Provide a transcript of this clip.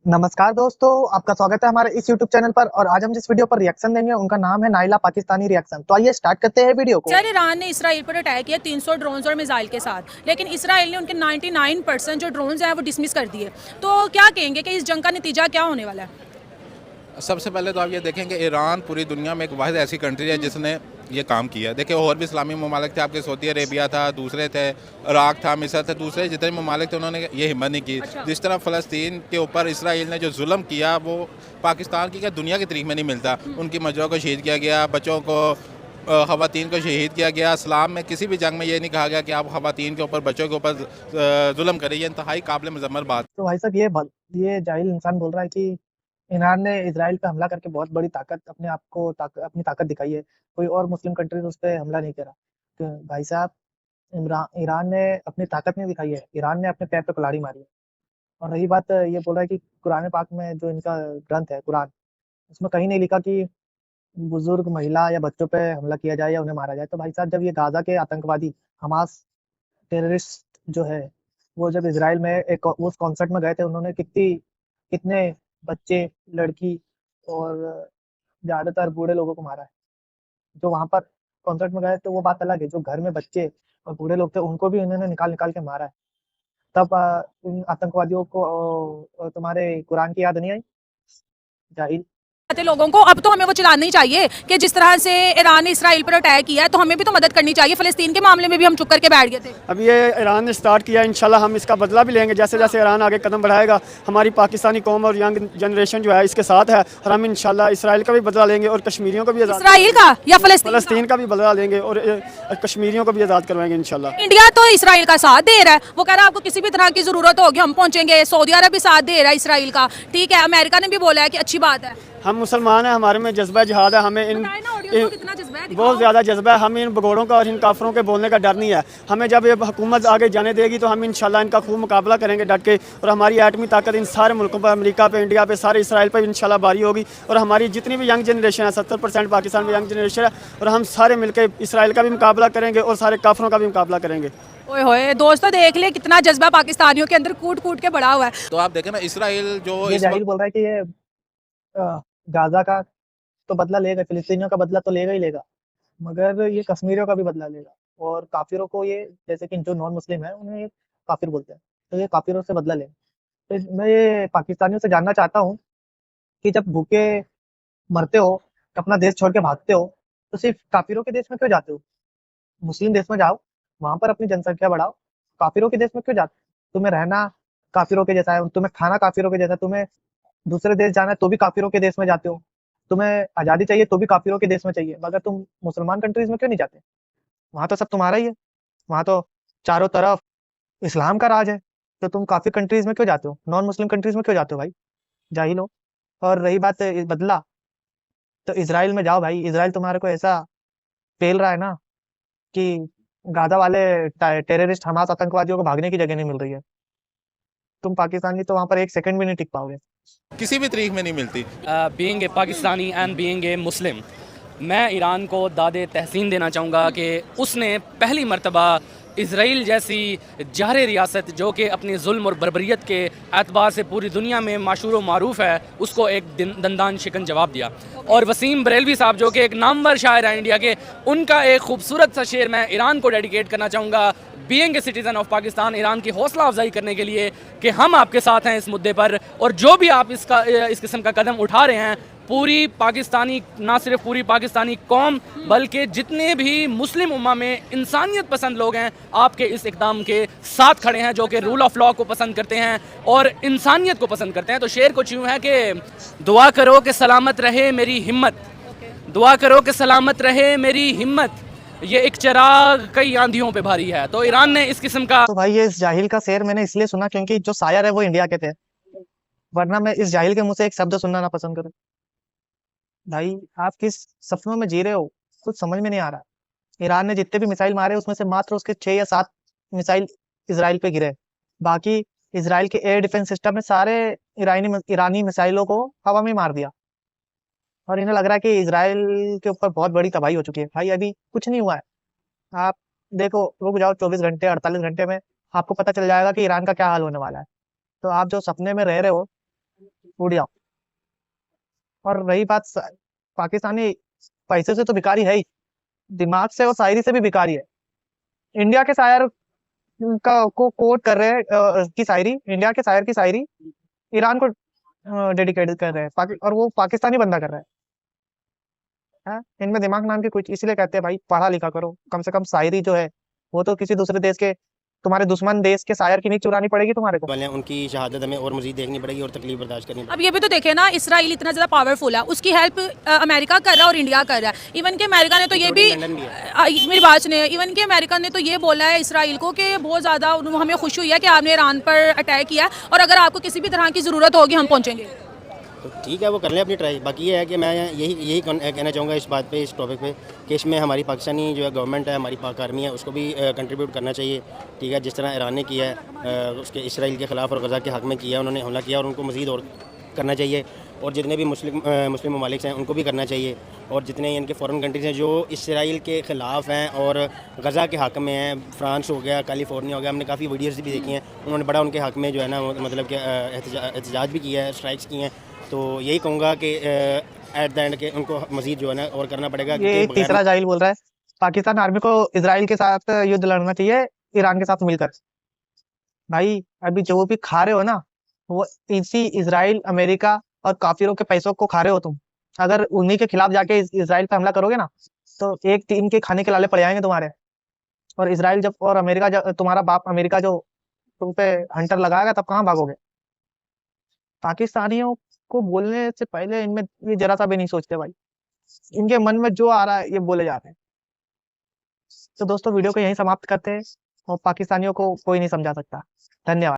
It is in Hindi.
नमस्कार दोस्तों, आपका स्वागत है हमारे इस यूट्यूब चैनल पर। और आज हम जिस वीडियो पर रिएक्शन देंगे उनका नाम है नाइला पाकिस्तानी रिएक्शन। तो आइए स्टार्ट करते हैं वीडियो को। सर, ईरान ने इसराइल पर अटैक किया 300 ड्रोन्स और मिसाइल के साथ, लेकिन इसराइल ने उनके 99% जो ड्रोन्स हैं वो डिसमिस कर दिए। तो क्या कहेंगे कि इस जंग का नतीजा क्या होने वाला है? सबसे पहले तो आप ये देखें कि ईरान पूरी दुनिया में एक वाहिद ऐसी कंट्री है जिसने ये काम किया है। देखिए, और भी इस्लामी ममालिक थे, आपके सऊदी अरेबिया था, दूसरे थे, इराक था, मिस्र थे, दूसरे जितने ममालिक थे उन्होंने ये हिम्मत नहीं की। जिस तरह फ़लस्तीन के ऊपर इसराइल ने जो जुल्म किया वो पाकिस्तान की क्या दुनिया की तारीख में नहीं मिलता। उनकी मजरों को शहीद किया गया, बच्चों को ख़वातीन को शहीद किया गया। इस्लाम में किसी भी जंग में ये नहीं कहा गया कि आप ख़वातीन के ऊपर, बच्चों के ऊपर जुल्म करें। ये इंतहाई काबिल मज़म्मत बात। तो भाई साहब, ये जाहिल इंसान बोल रहा है कि ईरान ने इसराइल पे हमला करके बहुत बड़ी ताकत अपनी ताकत दिखाई है। कोई और मुस्लिम कंट्रीज उस पर हमला नहीं करा। तो भाई साहब, ईरान ने अपनी ताकत नहीं दिखाई है, ईरान ने अपने पैर पे कुल्हाड़ी मारी है। और रही बात, ये बोल रहा है कि कुरान पाक में जो इनका ग्रंथ है कुरान, उसमें कहीं नहीं लिखा कि बुजुर्ग, महिला या बच्चों पे हमला किया जाए या उन्हें मारा जाए। तो भाई साहब, जब ये गाजा के आतंकवादी हमास टेररिस्ट जो है, वो जब इसराइल में एक उस कॉन्सर्ट में गए थे, उन्होंने कितने बच्चे, लड़की और ज्यादातर बूढ़े लोगों को मारा है। जो वहां पर कॉन्सर्ट में गए थे वो बात अलग है, जो घर में बच्चे और बूढ़े लोग थे उनको भी उन्होंने निकाल निकाल के मारा है। तब उन आतंकवादियों को तुम्हारे कुरान की याद नहीं आई, जाहिल। लोगों को अब तो हमें वो चलाना ही चाहिए कि जिस तरह से ईरान ने इसराइल पर अटैक किया है तो हमें भी तो मदद करनी चाहिए। फ़लस्तीन के मामले में भी हम चुप करके बैठ गए थे। अब ये ईरान ने स्टार्ट किया, इंशाल्लाह हम इसका बदला भी लेंगे। जैसे जैसे ईरान आगे कदम बढ़ाएगा, हमारी पाकिस्तानी कौम और यंग जनरेशन जो है इसके साथ है, और हम इंशाल्लाह इसराइल का भी बदला लेंगे और कश्मीरियों को भी आज़ाद, इसराइल का या फ़लस्तीन का भी बदला लेंगे और कश्मीरियों को भी आज़ाद करवाएंगे इंशाल्लाह। इंडिया तो इसराइल का साथ दे रहा है, वो कह रहा है आपको किसी भी तरह की जरूरत होगी हम पहुंचेंगे। सऊदी अरब भी साथ दे रहा है इसराइल का, ठीक है। अमेरिका ने भी बोला है कि अच्छी बात है। हम मुसलमान हैं, हमारे में जज्बा जिहाद है, हमें इन कितना जज्बा है, बहुत ज़्यादा जज्बा है। हम इन भगोड़ों का और इन काफरों के बोलने का डर नहीं है। हमें जब ये हुकूमत आगे जाने देगी तो हम इंशाल्लाह इनका खूब मुकाबला करेंगे डट के, और हमारी एटमी ताकत इन सारे मुल्कों पर, अमेरिका पे, इंडिया पे, सारे इसराइल पर इंशाल्लाह भारी होगी। और हमारी जितनी भी यंग जनरेशन है, 70% पाकिस्तान में यंग जनरेशन है, और हम सारे मिलकर इसराइल का भी मुकाबला करेंगे और सारे काफरों का भी मुकाबला करेंगे। ओए होए दोस्तों, देख ले कितना जज्बा पाकिस्तानियों के अंदर कूट कूट के बढ़ा हुआ है। तो आप देखें ना, इसराइल जो ये इस जाहिल बोल रहा है कि ये गाजा का तो बदला लेगा, फिलिस्तीनियों का बदला तो लेगा ही लेगा, मगर ये कश्मीरियों का भी बदला लेगा। और काफिरों को, ये जैसे कि जो नॉन मुस्लिम है उन्हें ये काफिर बोलते हैं, तो ये काफिरों से बदला लेगा। तो मैं ये पाकिस्तानियों से जानना चाहता हूँ कि जब भूखे मरते हो, अपना देश छोड़ के भागते हो, तो सिर्फ काफिरों के देश में क्यों जाते हो? मुस्लिम देश में जाओ, वहां पर अपनी जनसंख्या बढ़ाओ। काफिरों के देश में क्यों जाते हो? तुम्हें रहना काफिरों के जैसा है, तुम्हें खाना काफिरों के जैसा है, तुम्हें दूसरे देश जाना है तो भी काफिरों के देश में जाते हो, तुम्हें आजादी चाहिए तो भी काफिरों के देश में चाहिए, मगर तुम मुसलमान कंट्रीज में क्यों नहीं जाते? वहां तो सब तुम्हारा ही है, वहां तो चारों तरफ इस्लाम का राज है। तो तुम काफिर कंट्रीज में क्यों जाते हो, नॉन मुस्लिम कंट्रीज में क्यों जाते हो भाई, जाहिल हो। और रही बात बदला, तो इसराइल में जाओ भाई। इसराइल तुम्हारे को ऐसा पेल रहा है ना कि गाजा वाले टेररिस्ट हमास आतंकवादियों को भागने की जगह नहीं मिल रही है। तुम पाकिस्तानी तो वहां पर एक सेकंड भी नहीं टिक पाओगे। किसी भी तारीख में नहीं मिलती। Being a Pakistani and being a मुस्लिम, मैं ईरान को दादे तहसीन देना चाहूँगा कि उसने पहली मर्तबा इसराइल जैसी जहर रियासत, जो कि अपनी जुल्म और बर्बरियत के एतबार से पूरी दुनिया में माशूर व मारूफ है, उसको एक दंदान शिकन जवाब दिया। और वसीम बरेलवी साहब, जो कि एक नामवर शायर हैं इंडिया के, उनका एक खूबसूरत सा शेर मैं ईरान को डेडिकेट करना चाहूँगा, being a citizen of Pakistan, Iran की हौसला अफजाई करने के लिए कि हम आपके साथ हैं इस मुद्दे पर, और जो भी आप इस किस्म का कदम उठा रहे हैं, पूरी पाकिस्तानी, ना सिर्फ पूरी पाकिस्तानी कौम बल्कि जितने भी मुस्लिम उम्मा में इंसानियत पसंद लोग हैं, आपके इस इक़दाम के साथ खड़े हैं, जो कि रूल ऑफ लॉ को पसंद करते हैं और इंसानियत को पसंद करते हैं। तो शेर कुछ यूँ है कि दुआ करो कि सलामत रहे मेरी हिम्मत, दुआ करो कि सलामत रहे मेरी हिम्मत, ये एक चिराग कई आंधियों पे भारी है। तो ईरान ने इस किस्म का। तो भाई, ये इस जाहिल का शेर मैंने इसलिए सुना क्योंकि जो शायर है वो इंडिया के थे, वरना मैं इस जाहिल के मुंह से एक शब्द सुनना ना पसंद करूं। भाई, आप किस सपनों में जी रहे हो, कुछ समझ में नहीं आ रहा। ईरान ने जितने भी मिसाइल मारे उसमें से मात्र उसके 6 या 7 मिसाइल इसराइल पे गिरे। बाकी इसराइल के एयर डिफेंस सिस्टम ने सारे ईरानी मिसाइलों को हवा में मार दिया। और इन्हें लग रहा है कि इसराइल के ऊपर बहुत बड़ी तबाही हो चुकी है। भाई, अभी कुछ नहीं हुआ है। आप देखो, रुक जाओ 24 घंटे, 48 घंटे में आपको पता चल जाएगा कि ईरान का क्या हाल होने वाला है। तो आप जो सपने में रह रहे हो उड़ जाओ। और रही बात पाकिस्तानी पैसे से तो भिखारी है ही, दिमाग से और शायरी से भी भिखारी है। इंडिया के शायर का को कोट कर रहे हैं, की शायरी, इंडिया के शायर की शायरी ईरान को डेडिकेट कर रहे हैं, और वो पाकिस्तानी बंदा कर रहा है। इनमें दिमाग नाम की कुछ, इसलिए कहते हैं भाई पढ़ा लिखा करो, कम से कम शायरी जो है वो तो किसी दूसरे देश के, तुम्हारे दुश्मन देश के शायर की नहीं चुरानी पड़ेगी तुम्हारे को। वाले हैं, उनकी शहादत हमें और मजीद देखनी पड़ेगी और तकलीफ बर्दाश्त करनी अब ये भी तो देखे ना, इसराइल इतना ज़्यादा पावरफुल है, उसकी हेल्प अमेरिका कर रहा है और इंडिया कर रहा है। इवन के अमेरिका ने तो ये भी, लंदन भी मेरी बात सुनिए, इवन के अमेरिका ने तो ये बोला है इसराइल को कि बहुत ज़्यादा हमें खुशी हुई है कि आपने ईरान पर अटैक किया है, और अगर आपको किसी भी तरह की ज़रूरत होगी हम पहुँचेंगे। तो ठीक है, वो कर लें अपनी ट्राई। बाकी ये है कि मैं यही कहना चाहूँगा इस बात पे, इस टॉपिक पे, कि इसमें हमारी पाकिस्तानी जो है गवर्नमेंट है, हमारी पाक आर्मी है, उसको भी कंट्रीब्यूट करना चाहिए। ठीक है, जिस तरह ईरान ने किया है उसके इसराइल के ख़िलाफ़ और गज़ा के हक़ में किया, उन्होंने हमला किया, और उनको मज़ीद और करना चाहिए। और जितने भी मुस्लिम ममालिक हैं उनको भी करना चाहिए, और जितने इनके फ़ॉरेन कंट्रीज़ हैं जो इसराइल के ख़िलाफ़ हैं और गज़ा के हक़ में हैं, फ्रांस हो गया, कैलिफोर्निया हो गया, हमने काफ़ी वीडियोज़ भी देखी हैं, उन्होंने बड़ा उनके हक़ में जो है ना, मतलब कि एहतजाज भी किया है, स्ट्राइक्स की हैं। तो यही कहूँगा कि एट द एंड के उनको मज़ीद जो है ना और करना पड़ेगा। ये एक तीसरा जाहिल बोल रहा है, पाकिस्तान आर्मी को इजराइल के साथ युद्ध लड़ना चाहिए, ईरान के साथ मिलकर। भाई अभी जो भी खा रहे हो ना, वो इसी इजराइल, अमेरिका और काफिरों के पैसों को खा रहे हो तुम। अगर उन्हीं के खिलाफ जाके इजराइल पे हमला करोगे ना, तो एक दिन के खाने के लाले पड़ जाएंगे तुम्हारे। और इजराइल जब, और अमेरिका जब, तुम्हारा बाप अमेरिका जो तुम पे हंटर लगाएगा, तब कहाँ भागोगे। पाकिस्तानियों को बोलने से पहले इनमें ये जरा सा भी नहीं सोचते भाई, इनके मन में जो आ रहा है ये बोले जा रहे हैं। तो दोस्तों वीडियो को यहीं समाप्त करते हैं, और पाकिस्तानियों को कोई नहीं समझा सकता। धन्यवाद।